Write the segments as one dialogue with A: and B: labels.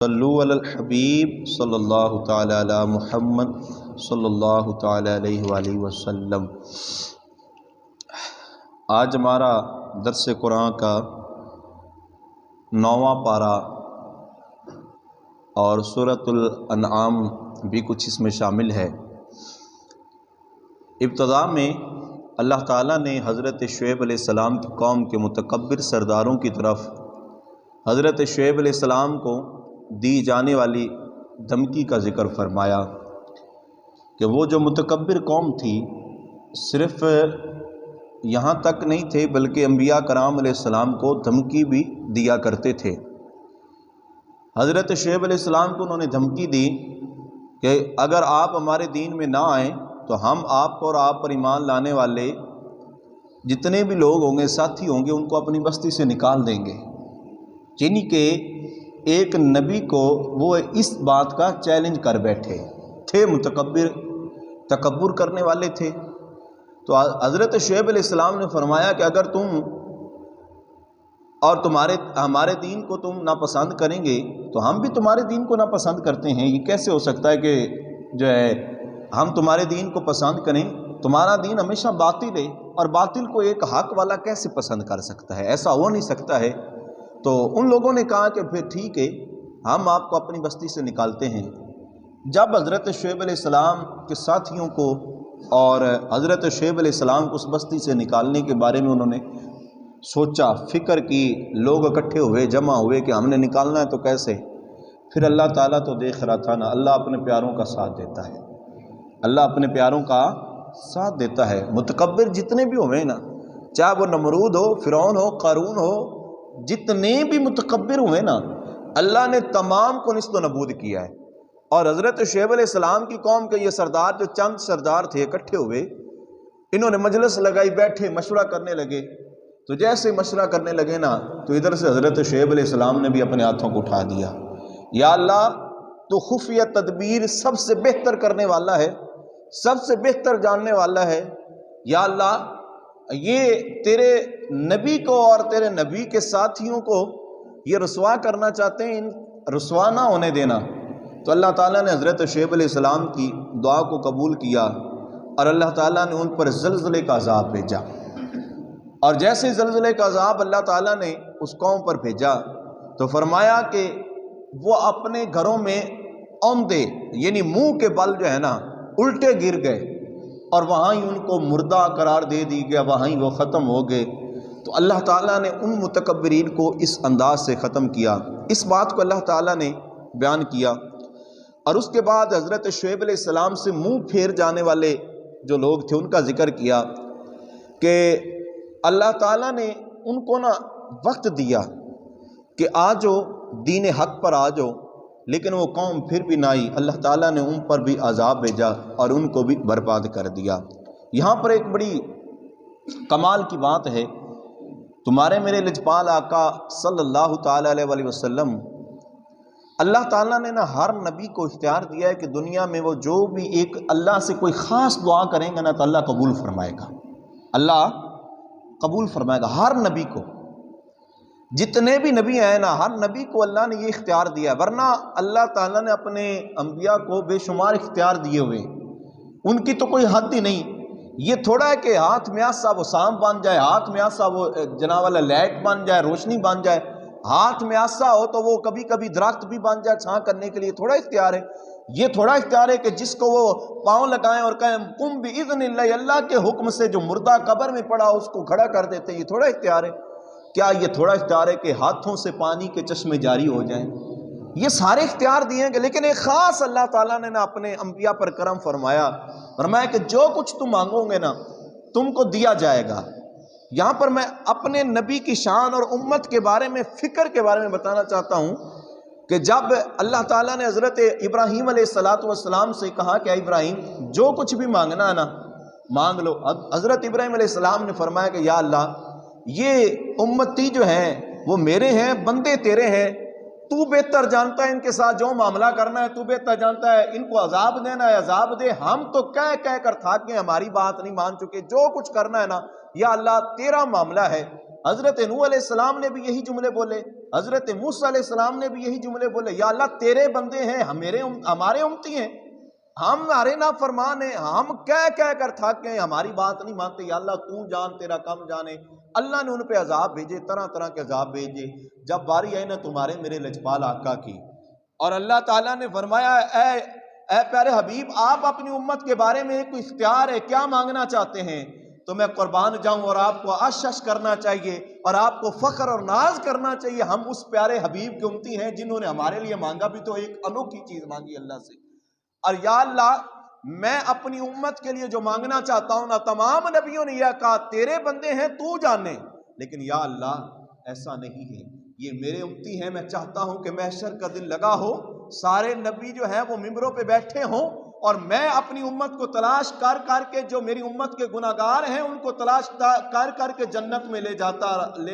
A: صلو علی الحبیب صلی اللہ تعالی علی محمد صلی اللہ تعالی علیہ وآلہ وسلم۔ آج ہمارا درس قرآن کا 9واں پارہ اور سورۃ الانعام بھی کچھ اس میں شامل ہے۔ ابتدا میں اللہ تعالیٰ نے حضرت شعیب علیہ السلام کی قوم کے متکبر سرداروں کی طرف حضرت شعیب علیہ السلام کو دی جانے والی دھمکی کا ذکر فرمایا کہ وہ جو متکبر قوم تھی صرف یہاں تک نہیں تھے بلکہ انبیاء کرام علیہ السلام کو دھمکی بھی دیا کرتے تھے۔ حضرت شعیب علیہ السلام کو انہوں نے دھمکی دی کہ اگر آپ ہمارے دین میں نہ آئیں تو ہم آپ کو اور آپ پر ایمان لانے والے جتنے بھی لوگ ہوں گے، ساتھی ہوں گے، ان کو اپنی بستی سے نکال دیں گے۔ یعنی کہ ایک نبی کو وہ اس بات کا چیلنج کر بیٹھے تھے، تکبر کرنے والے تھے۔ تو حضرت شعیب علیہ السلام نے فرمایا کہ اگر تم اور ہمارے دین کو تم ناپسند کریں گے تو ہم بھی تمہارے دین کو ناپسند کرتے ہیں۔ یہ کیسے ہو سکتا ہے کہ جو ہے ہم تمہارے دین کو پسند کریں؟ تمہارا دین ہمیشہ باطل ہے، اور باطل کو ایک حق والا کیسے پسند کر سکتا ہے؟ ایسا ہو نہیں سکتا ہے۔ تو ان لوگوں نے کہا کہ پھر ٹھیک ہے، ہم آپ کو اپنی بستی سے نکالتے ہیں۔ جب حضرت شعیب علیہ السلام کے ساتھیوں کو اور حضرت شعیب علیہ السلام کو اس بستی سے نکالنے کے بارے میں انہوں نے سوچا، فکر کی، لوگ اکٹھے ہوئے، جمع ہوئے کہ ہم نے نکالنا ہے تو کیسے؟ پھر اللہ تعالیٰ تو دیکھ رہا تھا نا، اللہ اپنے پیاروں کا ساتھ دیتا ہے، اللہ اپنے پیاروں کا ساتھ دیتا ہے۔ متکبر جتنے بھی ہوئے نا، چاہے وہ نمرود ہو، فرعون ہو، قارون ہو، جتنے بھی متکبر ہوئے نا، اللہ نے تمام کو نیست و نابود کیا ہے۔ اور حضرت شعیب علیہ السلام کی قوم کے یہ سردار، جو چند سردار تھے، اکٹھے ہوئے، انہوں نے مجلس لگائی، بیٹھے مشورہ کرنے لگے۔ تو جیسے مشورہ کرنے لگے نا، تو ادھر سے حضرت شعیب علیہ السلام نے بھی اپنے ہاتھوں کو اٹھا دیا، یا اللہ تو خفیہ تدبیر سب سے بہتر کرنے والا ہے، سب سے بہتر جاننے والا ہے۔ یا اللہ یہ تیرے نبی کو اور تیرے نبی کے ساتھیوں کو یہ رسوا کرنا چاہتے ہیں، ان رسوا نہ ہونے دینا۔ تو اللہ تعالیٰ نے حضرت شعیب علیہ السلام کی دعا کو قبول کیا، اور اللہ تعالیٰ نے ان پر زلزلے کا عذاب بھیجا۔ اور جیسے زلزلے کا عذاب اللہ تعالیٰ نے اس قوم پر بھیجا تو فرمایا کہ وہ اپنے گھروں میں اوندے، یعنی منہ کے بل جو ہے نا، الٹے گر گئے، اور وہاں ہی ان کو مردہ قرار دے دی گیا، وہاں ہی وہ ختم ہو گئے۔ تو اللہ تعالیٰ نے ان متکبرین کو اس انداز سے ختم کیا۔ اس بات کو اللہ تعالیٰ نے بیان کیا، اور اس کے بعد حضرت شعیب علیہ السلام سے منہ پھیر جانے والے جو لوگ تھے ان کا ذکر کیا کہ اللہ تعالیٰ نے ان کو نا وقت دیا کہ آ جاؤ، دین حق پر آ جاؤ، لیکن وہ قوم پھر بھی نہ آئی۔ اللہ تعالیٰ نے ان پر بھی عذاب بھیجا اور ان کو بھی برباد کر دیا۔ یہاں پر ایک بڑی کمال کی بات ہے، تمہارے میرے لجپال آقا صلی اللہ تعالیٰ علیہ وآلہ وسلم، اللہ تعالیٰ نے نا ہر نبی کو اختیار دیا ہے کہ دنیا میں وہ جو بھی ایک اللہ سے کوئی خاص دعا کریں گے نا تو اللہ قبول فرمائے گا، اللہ قبول فرمائے گا ہر نبی کو۔ جتنے بھی نبی ہیں نا، ہر نبی کو اللہ نے یہ اختیار دیا ہے، ورنہ اللہ تعالیٰ نے اپنے انبیاء کو بے شمار اختیار دیے ہوئے، ان کی تو کوئی حد ہی نہیں۔ یہ تھوڑا ہے کہ ہاتھ میں آسا وہ سانپ بن جائے، ہاتھ میں آسا وہ جناب والا لائٹ بن جائے، روشنی بن جائے، ہاتھ میں آسا ہو تو وہ کبھی کبھی درخت بھی بن جائے چھاں کرنے کے لیے، تھوڑا اختیار ہے۔ یہ تھوڑا اختیار ہے کہ جس کو وہ پاؤں لگائیں اور کہیں قم بإذن اللہ، اللہ کے حکم سے جو مردہ قبر میں پڑا اس کو کھڑا کر دیتے ہیں، یہ تھوڑا اختیار ہے۔ کیا یہ تھوڑا اختیار ہے کہ ہاتھوں سے پانی کے چشمے جاری ہو جائیں؟ یہ سارے اختیار دیے گے، لیکن ایک خاص اللہ تعالیٰ نے نا اپنے انبیاء پر کرم فرمایا کہ جو کچھ تم مانگو گے نا تم کو دیا جائے گا۔ یہاں پر میں اپنے نبی کی شان اور امت کے بارے میں، فکر کے بارے میں بتانا چاہتا ہوں کہ جب اللہ تعالیٰ نے حضرت ابراہیم علیہ السلام سے کہا کہ اے ابراہیم جو کچھ بھی مانگنا ہے نا مانگ لو، حضرت ابراہیم علیہ السلام نے فرمایا کہ یا اللہ یہ امتی جو ہیں وہ میرے ہیں، بندے تیرے ہیں، تو بہتر جانتا ہے ان کے ساتھ جو معاملہ کرنا ہے، تو بہتر جانتا ہے ان کو عذاب دینا ہے، عذاب دے، ہم تو کہہ کر تھک گئے، ہماری بات نہیں مان چکے، جو کچھ کرنا ہے نا یا اللہ تیرا معاملہ ہے۔ حضرت نوح علیہ السلام نے بھی یہی جملے بولے، حضرت موسیٰ علیہ السلام نے بھی یہی جملے بولے، یا اللہ تیرے بندے ہیں، ہمارے امتی ہیں، ہمارے نافرمان ہیں، ہم کہہ کر تھک گئے، ہماری بات نہیں مانتے، یا اللہ تو جان، تیرا کم جانے۔ اللہ نے ان پہ عذاب بھیجے، طرح طرح کے عذاب بھیجے۔ جب باری آئی نا تمہارے میرے لجپال آقا کی، اور اللہ تعالیٰ نے فرمایا اے پیارے حبیب، آپ اپنی امت کے بارے میں ایک اختیار ہے، کیا مانگنا چاہتے ہیں؟ تو میں قربان جاؤں، اور آپ کو عشش کرنا چاہیے اور آپ کو فخر اور ناز کرنا چاہیے، ہم اس پیارے حبیب کے امتی ہیں جنہوں نے ہمارے لیے مانگا بھی تو ایک انوکھی چیز مانگی اللہ سے۔ اور یا اللہ میں اپنی امت کے لیے جو مانگنا چاہتا ہوں نا، تمام نبیوں نے یہ کہا تیرے بندے ہیں تو جانے، لیکن یا اللہ ایسا نہیں ہے، یہ میرے امتی ہیں، میں چاہتا ہوں کہ محشر کا دن لگا ہو، سارے نبی جو ہیں وہ ممبروں پہ بیٹھے ہوں، اور میں اپنی امت کو تلاش کر کے جو میری امت کے گناہگار ہیں ان کو تلاش کر کے جنت میں لے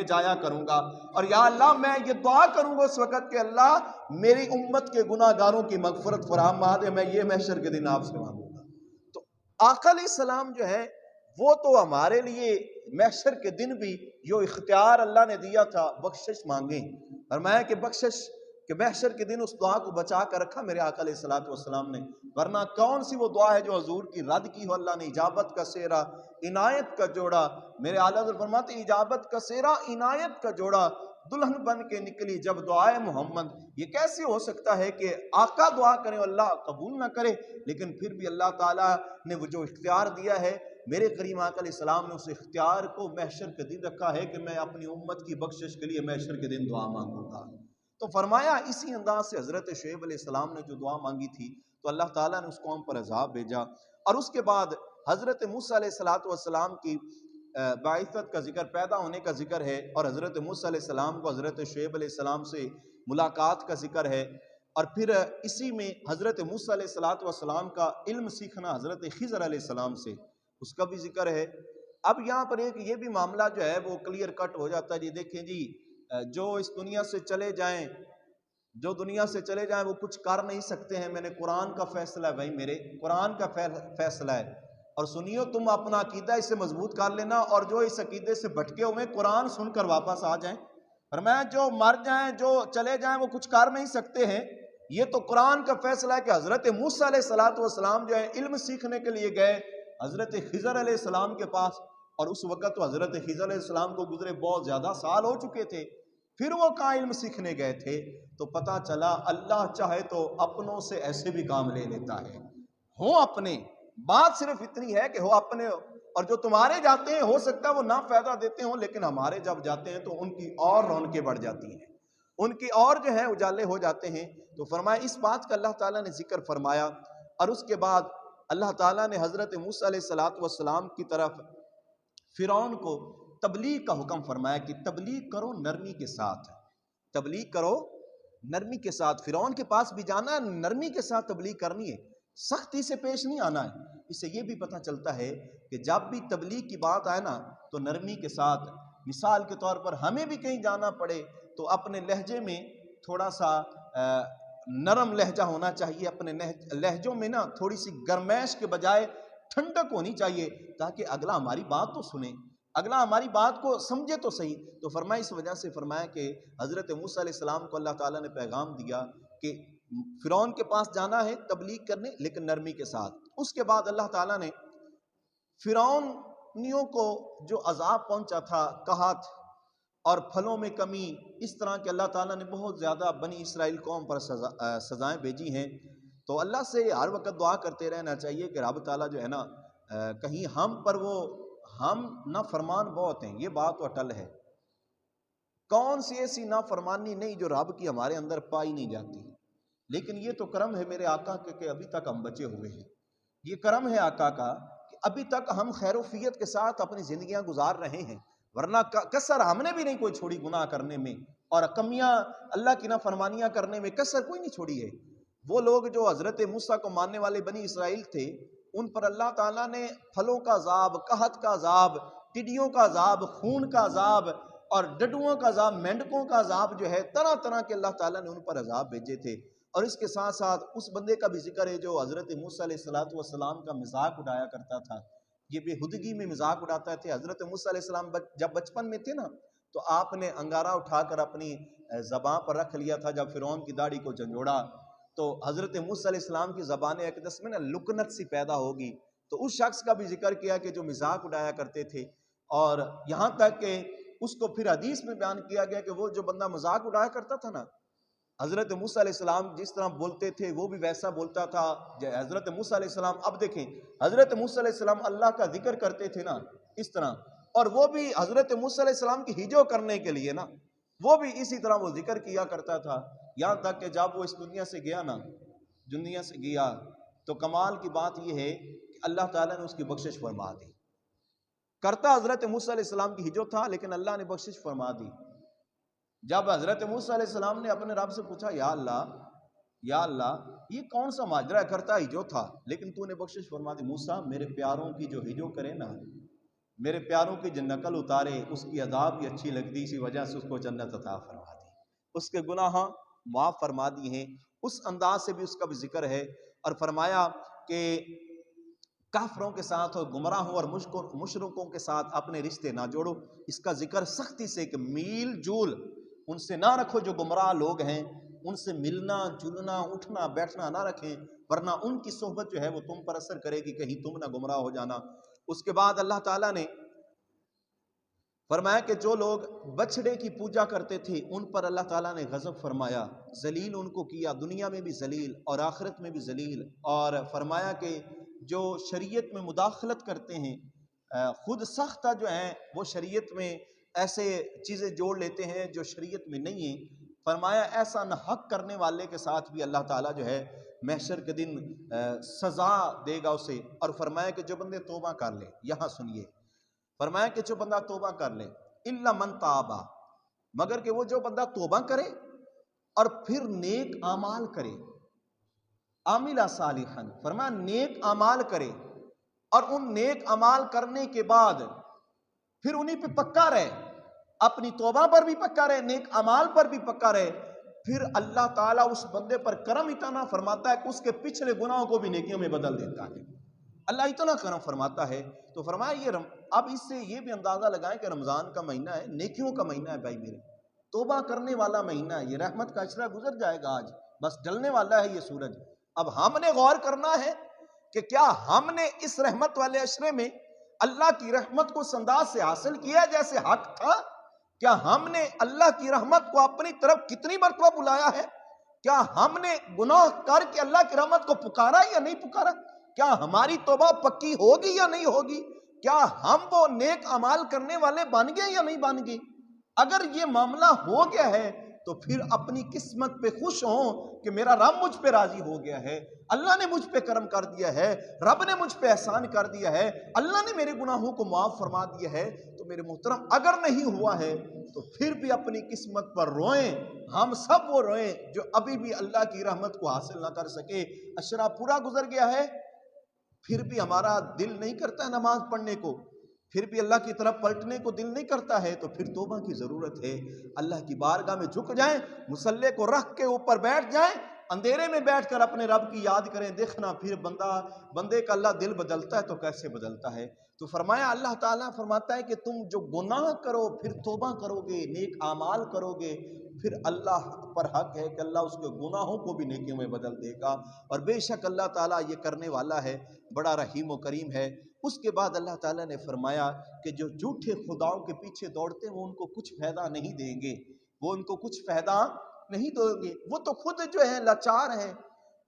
A: جایا کروں گا۔ اور یا اللہ میں یہ دعا کروں گا اس وقت کہ اللہ میری امت کے گناہگاروں کی مغفرت فرما دے، میں یہ محشر کے دن آپ سے مانگوں گا۔ تو آقا علیہ السلام جو ہے وہ تو ہمارے لیے محشر کے دن بھی جو اختیار اللہ نے دیا تھا بخشش مانگیں، فرمایا کہ بخشش کہ محشر کے دن اس دعا کو بچا کر رکھا میرے آقا علیہ السلام نے، ورنہ کون سی وہ دعا ہے جو حضور کی رد کی ہو اللہ نے۔ اجابت کا سیرا عنایت کا جوڑا، میرے اعلیٰ حضرت فرماتے اجابت کا سیرا عنایت کا جوڑا، دلہن بن کے نکلی جب دعائے محمد۔ یہ کیسے ہو سکتا ہے کہ آقا دعا کرے اللہ قبول نہ کرے، لیکن پھر بھی اللہ تعالیٰ نے وہ جو اختیار دیا ہے میرے کریم آقا علیہ السلام نے اس اختیار کو محشر کے دن رکھا ہے کہ میں اپنی امت کی بخشش کے لیے محشر کے دن دعا مانگوں گا۔ تو فرمایا اسی انداز سے حضرت شعیب علیہ السلام نے جو دعا مانگی تھی تو اللہ تعالیٰ نے اس قوم پر عذاب بھیجا، اور اس کے بعد حضرت موسیٰ علیہ السلام کی بعثت کا ذکر، پیدا ہونے کا ذکر ہے، اور حضرت موسیٰ علیہ السلام کو حضرت شعیب علیہ السلام سے ملاقات کا ذکر ہے، اور پھر اسی میں حضرت موسیٰ علیہ السلام کا علم سیکھنا حضرت خضر علیہ السلام سے، اس کا بھی ذکر ہے۔ اب یہاں پر ایک یہ بھی معاملہ جو ہے وہ کلیئر کٹ ہو جاتا ہے جی، دیکھیں جی جو اس دنیا سے چلے جائیں وہ کچھ کر نہیں سکتے ہیں، میں نے قرآن کا فیصلہ ہے بھائی، میرے قرآن کا فیصلہ ہے، اور سنیو تم اپنا عقیدہ اس سے مضبوط کر لینا، اور جو اس عقیدے سے بھٹکے ہوئے قرآن سن کر واپس آ جائیں، فرمایا جو مر جائیں جو چلے جائیں وہ کچھ کر نہیں سکتے ہیں۔ یہ تو قرآن کا فیصلہ ہے کہ حضرت موسیٰ علیہ السلام جو ہے علم سیکھنے کے لیے گئے حضرت خضر علیہ السلام کے پاس، اور اس وقت تو حضرت خضر علیہ السلام کو گزرے بہت زیادہ سال ہو چکے تھے، پھر وہ کہاں علم سیکھنے گئے تھے، تو پتہ چلا اللہ چاہے تو اپنوں سے ایسے بھی کام لے لیتا ہے، ہو اپنے، بات صرف اتنی ہے کہ ہو اپنے، اور جو تمہارے جاتے ہیں ہو سکتا ہے وہ نہ فائدہ دیتے ہوں، لیکن ہمارے جب جاتے ہیں تو ان کی اور رونقیں بڑھ جاتی ہیں، ان کی اور جو ہے اجالے ہو جاتے ہیں۔ تو فرمایا اس بات کا اللہ تعالیٰ نے ذکر فرمایا، اور اس کے بعد اللہ تعالیٰ نے حضرت موسیٰ علیہ السلام کی طرف فرعون کو تبلیغ کا حکم فرمایا کہ تبلیغ کرو نرمی کے ساتھ، تبلیغ کرو نرمی کے ساتھ، فرعون کے پاس بھی جانا ہے، نرمی کے ساتھ تبلیغ کرنی ہے، سختی سے پیش نہیں آنا ہے۔ اس سے یہ بھی پتہ چلتا ہے کہ جب بھی تبلیغ کی بات آئے نا تو نرمی کے ساتھ، مثال کے طور پر ہمیں بھی کہیں جانا پڑے تو اپنے لہجے میں تھوڑا سا نرم لہجہ ہونا چاہیے، اپنے لہجوں میں نا تھوڑی سی گرمائش کے بجائے ٹھنڈک ہونی چاہیے، تاکہ اگلا ہماری بات تو سنے، اگلا ہماری بات کو سمجھے تو صحیح۔ تو فرمایا اس وجہ سے فرمایا کہ حضرت موسیٰ علیہ السلام کو اللہ تعالیٰ نے پیغام دیا کہ فرعون کے پاس جانا ہے تبلیغ کرنے، لیکن نرمی کے ساتھ۔ اس کے بعد اللہ تعالیٰ نے فرعونیوں کو جو عذاب پہنچا تھا، قحط اور پھلوں میں کمی، اس طرح کہ اللہ تعالیٰ نے بہت زیادہ بنی اسرائیل قوم پر سزائیں بھیجی ہیں، تو اللہ سے ہر وقت دعا کرتے رہنا چاہیے کہ رب تعالیٰ جو ہے نا کہیں ہم نافرمان بہت ہیں، یہ بات تو اٹل ہے، کون سی ایسی نافرمانی نہیں جو رب کی ہمارے اندر پائی نہیں جاتی، لیکن یہ تو کرم ہے میرے آقا کہ ابھی تک ہم بچے ہوئے ہیں، یہ کرم ہے آقا کا کہ ابھی تک ہم خیر و فیت کے ساتھ اپنی زندگیاں گزار رہے ہیں، ورنہ کسر ہم نے بھی نہیں کوئی چھوڑی گناہ کرنے میں، اور کمیاں اللہ کی نافرمانیاں کرنے میں کسر کوئی نہیں چھوڑی ہے۔ وہ لوگ جو حضرت موسیٰ کو ماننے والے بنی اسرائیل تھے، ان پر اللہ تعالیٰ نے پھلوں کا عذاب، قحط کا عذاب، ٹڈیوں کا عذاب، خون کا عذاب، اور ڈڈوؤں کا عذاب، مینڈکوں کا عذاب جو ہے، طرح طرح کے اللہ تعالیٰ نے ان پر عذاب بھیجے تھے۔ اور اس کے ساتھ ساتھ اس بندے کا بھی ذکر ہے جو حضرت موسیٰ علیہ السلام کا مذاق اڑایا کرتا تھا، یہ بے ہدگی میں مذاق اڑاتا تھے۔ حضرت موسیٰ علیہ السلام جب بچپن میں تھے نا تو آپ نے انگارہ اٹھا کر اپنی زبان پر رکھ لیا تھا جب فرعون کی داڑھی کو جھنجھوڑا، تو حضرت موسیٰ علیہ السلام کی زبان اقدس میں نا لکنت سی پیدا ہوگی، تو اس شخص کا بھی ذکر کیا کہ جو مذاق اڑایا کرتے تھے، اور یہاں تک کہ اس کو پھر حدیث میں بیان کیا گیا کہ وہ جو بندہ مذاق اڑایا کرتا تھا نا، حضرت موسیٰ علیہ السلام جس طرح بولتے تھے وہ بھی ویسا بولتا تھا۔ حضرت موسیٰ علیہ السلام، اب دیکھیں حضرت موسیٰ علیہ السلام اللہ کا ذکر کرتے تھے نا اس طرح، اور وہ بھی حضرت موسیٰ علیہ السلام کی ہجو کرنے کے لیے نا وہ بھی اسی طرح وہ ذکر کیا کرتا تھا، یہاں تک کہ جب وہ اس دنیا سے گیا نا، دنیا سے گیا تو کمال کی بات یہ ہے کہ اللہ تعالیٰ نے اس کی بخشش فرما دی۔ کرتا حضرت موسیٰ علیہ السلام کی ہجو تھا لیکن اللہ نے بخشش فرما دی۔ جب حضرت موسیٰ علیہ السلام نے اپنے رب سے پوچھا یا اللہ یہ کون سا ماجرا ہے، کرتا ہجو تھا لیکن تو نے بخشش فرما دی۔ موسیٰ میرے پیاروں کی جو ہجو کرے نا، میرے پیاروں کی جو نقل اتارے، اس کی عذاب بھی اچھی لگتی، اسی وجہ سے اس کو جنت عطا فرما دی، اس کے گناہ معاف فرما دی ہیں۔ اس انداز سے بھی اس کا بھی ذکر ہے، اور فرمایا کہ کافروں کے ساتھ اور گمراہوں اور مشرکوں کے ساتھ اپنے رشتے نہ جوڑو۔ اس کا ذکر سختی سے کہ میل جول ان سے نہ رکھو، جو گمراہ لوگ ہیں ان سے ملنا جلنا اٹھنا بیٹھنا نہ رکھیں، ورنہ ان کی صحبت جو ہے وہ تم پر اثر کرے گی، کہیں تم نہ گمراہ ہو جانا۔ اس کے بعد اللہ تعالیٰ نے فرمایا کہ جو لوگ بچڑے کی پوجا کرتے تھے ان پر اللہ تعالیٰ نے غضب فرمایا، ذلیل ان کو کیا، دنیا میں بھی ذلیل اور آخرت میں بھی ذلیل، اور فرمایا کہ جو شریعت میں مداخلت کرتے ہیں، خود سختہ جو ہیں وہ شریعت میں ایسے چیزیں جوڑ لیتے ہیں جو شریعت میں نہیں ہیں، فرمایا ایسا نہ حق کرنے والے کے ساتھ بھی اللہ تعالیٰ جو ہے محشر کے دن سزا دے گا اسے۔ اور فرمایا کہ جو بندے توبہ کر لے، یہاں سنیے، فرمایا کہ جو بندہ توبہ کر لے، الا من تابا، مگر کہ وہ جو بندہ توبہ کرے اور پھر نیک اعمال کرے، عاملہ صالحا، فرمایا نیک اعمال کرے، اور ان نیک اعمال کرنے کے بعد پھر انہی پہ پکا رہے، اپنی توبہ پر بھی پکا رہے، نیک اعمال پر بھی پکا رہے، پھر اللہ تعالیٰ اس بندے پر کرم اتنا فرماتا ہے کہ اس کے پچھلے گناہوں کو بھی نیکیوں میں بدل دیتا ہے۔ اللہ اتنا کرم فرماتا ہے، تو فرمایا یہ اب اس سے یہ بھی اندازہ لگائیں کہ رمضان کا مہینہ ہے، نیکیوں کا مہینہ ہے بھائی میرے، توبہ کرنے والا مہینہ ہے، یہ رحمت کا عشرہ گزر جائے گا، آج بس ڈلنے والا ہے یہ سورج۔ اب ہم نے غور کرنا ہے کہ کیا ہم نے اس رحمت والے عشرے میں اللہ کی رحمت کو اس انداز سے حاصل کیا جیسے حق تھا؟ کیا ہم نے اللہ کی رحمت کو اپنی طرف کتنی مرتبہ بلایا ہے؟ کیا ہم نے گناہ کر کے اللہ کی رحمت کو پکارا یا نہیں پکارا؟ کیا ہماری توبہ پکی ہوگی یا نہیں ہوگی؟ کیا ہم وہ نیک اعمال کرنے والے بن گئے یا نہیں بن گئے؟ اگر یہ معاملہ ہو گیا ہے تو پھر اپنی قسمت پہ خوش ہوں کہ میرا رب مجھ پہ راضی ہو گیا ہے، اللہ نے مجھ پہ کرم کر دیا ہے، رب نے مجھ پہ احسان کر دیا ہے، اللہ نے میرے گناہوں کو معاف فرما دیا ہے۔ تو میرے محترم اگر نہیں ہوا ہے تو پھر بھی اپنی قسمت پر روئیں، ہم سب وہ روئیں جو ابھی بھی اللہ کی رحمت کو حاصل نہ کر سکے۔ عشرہ پورا گزر گیا ہے، پھر بھی ہمارا دل نہیں کرتا ہے نماز پڑھنے کو، پھر بھی اللہ کی طرف پلٹنے کو دل نہیں کرتا ہے، تو پھر توبہ کی ضرورت ہے۔ اللہ کی بارگاہ میں جھک جائیں، مصلے کو رکھ کے اوپر بیٹھ جائیں، اندھیرے میں بیٹھ کر اپنے رب کی یاد کریں، دیکھنا پھر بندے کا اللہ دل بدلتا ہے تو کیسے بدلتا ہے۔ تو فرمایا اللہ تعالیٰ فرماتا ہے کہ تم جو گناہ کرو پھر توبہ کرو گے، نیک اعمال کرو گے، پھر اللہ پر حق ہے کہ اللہ اس کے گناہوں کو بھی نیکیوں میں بدل دے گا، اور بے شک اللہ تعالیٰ یہ کرنے والا ہے، بڑا رحیم و کریم ہے۔ اس کے بعد اللہ تعالیٰ نے فرمایا کہ جو جھوٹے خداؤں کے پیچھے دوڑتے ہیں وہ ان کو کچھ فائدہ نہیں دیں گے، وہ ان کو کچھ فائدہ نہیں دیں گے، وہ تو خود جو ہے لاچار ہیں،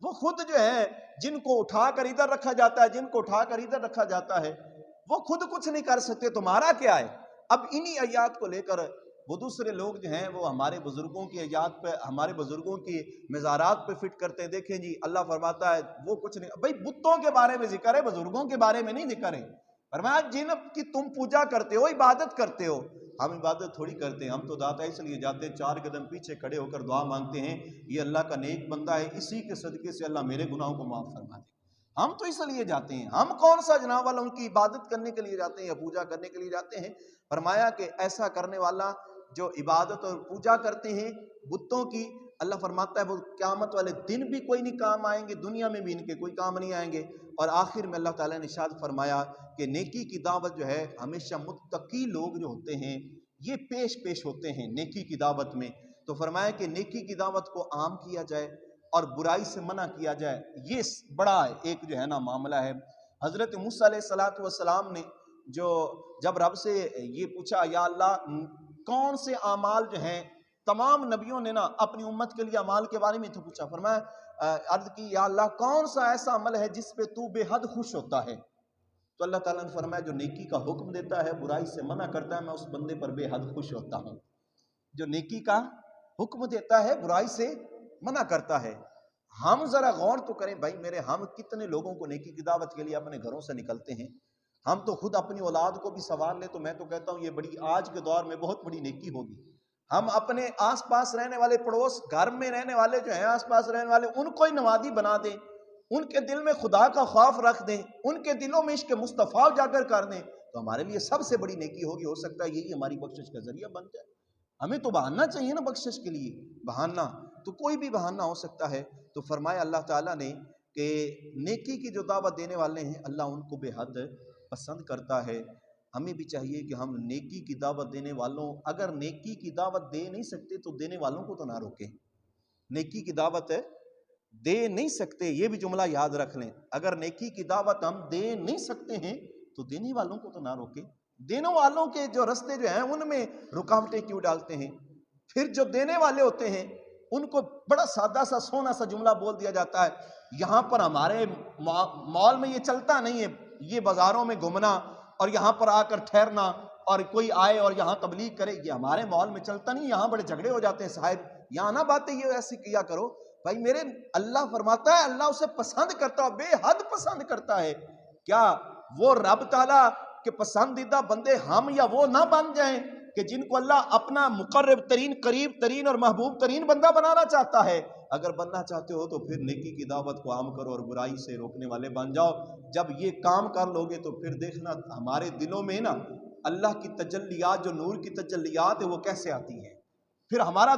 A: وہ خود جو ہے جن کو اٹھا کر ادھر رکھا جاتا ہے، جن کو اٹھا کر ادھر رکھا جاتا ہے، وہ خود کچھ نہیں کر سکتے، تمہارا کیا ہے؟ اب انہی آیات کو لے کر وہ دوسرے لوگ جو ہیں وہ ہمارے بزرگوں کی آیات پہ، ہمارے بزرگوں کی مزارات پہ فٹ کرتے ہیں۔ دیکھیں جی اللہ فرماتا ہے وہ کچھ نہیں، بھائی بتوں کے بارے میں ذکر ہے، بزرگوں کے بارے میں نہیں ذکر ہے۔ فرمایا جن کی تم پوجا کرتے ہو، عبادت کرتے ہو، ہم عبادت تھوڑی کرتے ہیں، ہم تو داتا اس لیے جاتے ہیں، 4 قدم پیچھے کھڑے ہو کر دعا مانگتے ہیں، یہ اللہ کا نیک بندہ ہے، اسی کے صدقے سے اللہ میرے گناہوں کو معاف فرما دے۔ ہم تو اس لیے جاتے ہیں، ہم کون سا جناب والا ان کی عبادت کرنے کے لیے جاتے ہیں یا پوجا کرنے کے لیے جاتے ہیں؟ فرمایا کہ ایسا کرنے والا جو عبادت اور پوجا کرتے ہیں بتوں کی، اللہ فرماتا ہے وہ قیامت والے دن بھی کوئی نہیں کام آئیں گے، دنیا میں بھی ان کے کوئی کام نہیں آئیں گے۔ اور آخر میں اللہ تعالیٰ نے ارشاد فرمایا کہ نیکی کی دعوت جو ہے ہمیشہ متقی لوگ جو ہوتے ہیں یہ پیش پیش ہوتے ہیں نیکی کی دعوت میں. تو فرمایا کہ نیکی کی دعوت کو عام کیا جائے اور برائی سے منع کیا جائے. یہ بڑا ایک جو ہے نا معاملہ ہے. حضرت موسیٰ علیہ السلام نے جب رب سے یہ پوچھا یا اللہ کون سے اعمال جو ہیں، تمام نبیوں نے نا اپنی امت کے لیے اعمال کے بارے میں تو پوچھا، فرمایا عرض کی یا اللہ کون سا ایسا عمل ہے جس پہ تو بے حد خوش ہوتا ہے؟ تو اللہ تعالیٰ نے فرمایا جو نیکی کا حکم دیتا ہے برائی سے منع کرتا ہے میں اس بندے پر بے حد خوش ہوتا ہوں. جو نیکی کا حکم دیتا ہے برائی سے منع کرتا ہے. ہم ذرا غور تو کریں بھائی میرے، ہم کتنے لوگوں کو نیکی کی دعوت کے لیے اپنے گھروں سے نکلتے ہیں. ہم تو خود اپنی اولاد کو بھی سوال لیں تو میں تو کہتا ہوں یہ بڑی آج کے دور میں بہت بڑی نیکی ہوگی. ہم اپنے آس پاس رہنے والے پڑوس گھر میں رہنے والے جو ہیں آس پاس رہنے والے ان کو ہی نمازی بنا دیں، ان کے دل میں خدا کا خوف رکھ دیں، ان کے دلوں میں عشق مصطفیٰ اجاگر کر دیں تو ہمارے لیے سب سے بڑی نیکی ہوگی. ہو سکتا ہے یہی ہماری بخشش کا ذریعہ بن جائے. ہمیں تو بہانہ چاہیے نا بخشش کے لیے. بہانہ تو کوئی بھی بہانہ ہو سکتا ہے. تو فرمایا اللہ تعالیٰ نے کہ نیکی کی جو دعوت دینے والے ہیں اللہ ان کو بے حد پسند کرتا ہے. ہمیں بھی چاہیے کہ ہم نیکی کی دعوت دینے والوں، اگر نیکی کی دعوت دے نہیں سکتے تو دینے والوں کو تو نہ روکیں. نیکی کی دعوت دے نہیں سکتے، یہ بھی جملہ یاد رکھ لیں. اگر نیکی کی دعوت ہم دے نہیں سکتے ہیں تو دینے والوں کو تو نہ روکیں. دینے والوں کے جو رستے جو ہیں ان میں رکاوٹیں کیوں ڈالتے ہیں؟ پھر جو دینے والے ہوتے ہیں ان کو بڑا سادہ سا سونا سا جملہ بول دیا جاتا ہے، یہاں پر ہمارے مال میں یہ چلتا نہیں ہے، یہ بازاروں میں گھومنا اور یہاں پر آ کر ٹھہرنا اور کوئی آئے اور یہاں تبلیغ کرے، یہ ہمارے مال میں چلتا نہیں. یہاں بڑے جھگڑے ہو جاتے ہیں صاحب، یہاں نہ باتیں یہ ایسی کیا کرو. بھائی میرے اللہ فرماتا ہے اللہ اسے پسند کرتا ہے، بے حد پسند کرتا ہے. کیا وہ رب تعالیٰ کے پسندیدہ بندے ہم یا وہ نہ بن جائیں کہ جن کو اللہ اپنا مقرب ترین، قریب ترین اور محبوب ترین بندہ بنانا چاہتا ہے؟ اگر بننا چاہتے ہو تو پھر نیکی کی دعوت کو عام کرو اور برائی سے روکنے والے بن جاؤ. جب یہ کام کر لو گے تو پھر دیکھنا ہمارے دلوں میں نا اللہ کی تجلیات، جو نور کی تجلیات ہے وہ کیسے آتی ہیں. پھر ہمارا